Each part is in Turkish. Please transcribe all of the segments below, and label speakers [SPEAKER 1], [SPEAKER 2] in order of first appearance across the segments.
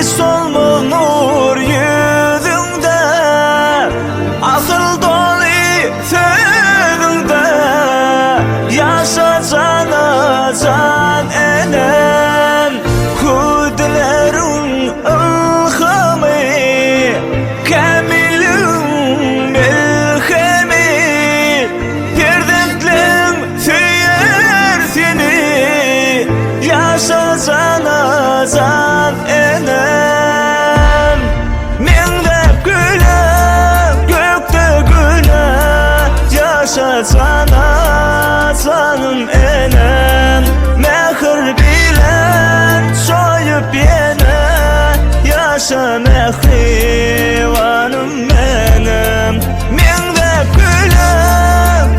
[SPEAKER 1] solmaz nur yüzünde, akıl dolu sözünde. Yaşa cana can enem, kudlerin ılhımı, kamilin melhemi. Perdentlim süyer seni, yaşa cana can enem. Mende güle, gökte güle, yaşa cana canım enem. Mehir bilen soyup yene, yaşa mehrivanım benim. Mende güle,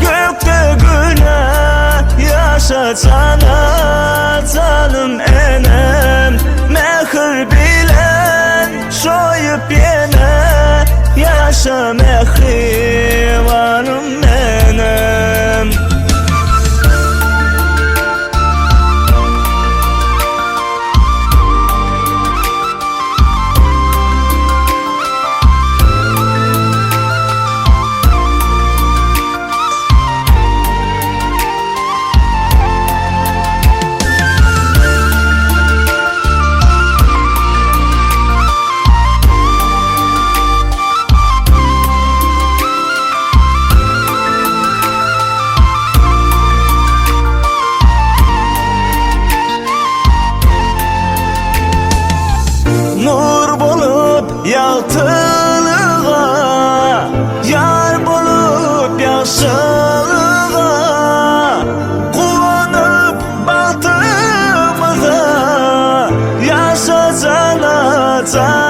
[SPEAKER 1] gökte güle, yaşa cana canım enem. Mehir bilen soyup yene, yaşa mehrivanım benim. Nur bolup yaltılığa, yar bolup yaşlılığa, kuvanıp bahtımıza, yaşa cana can.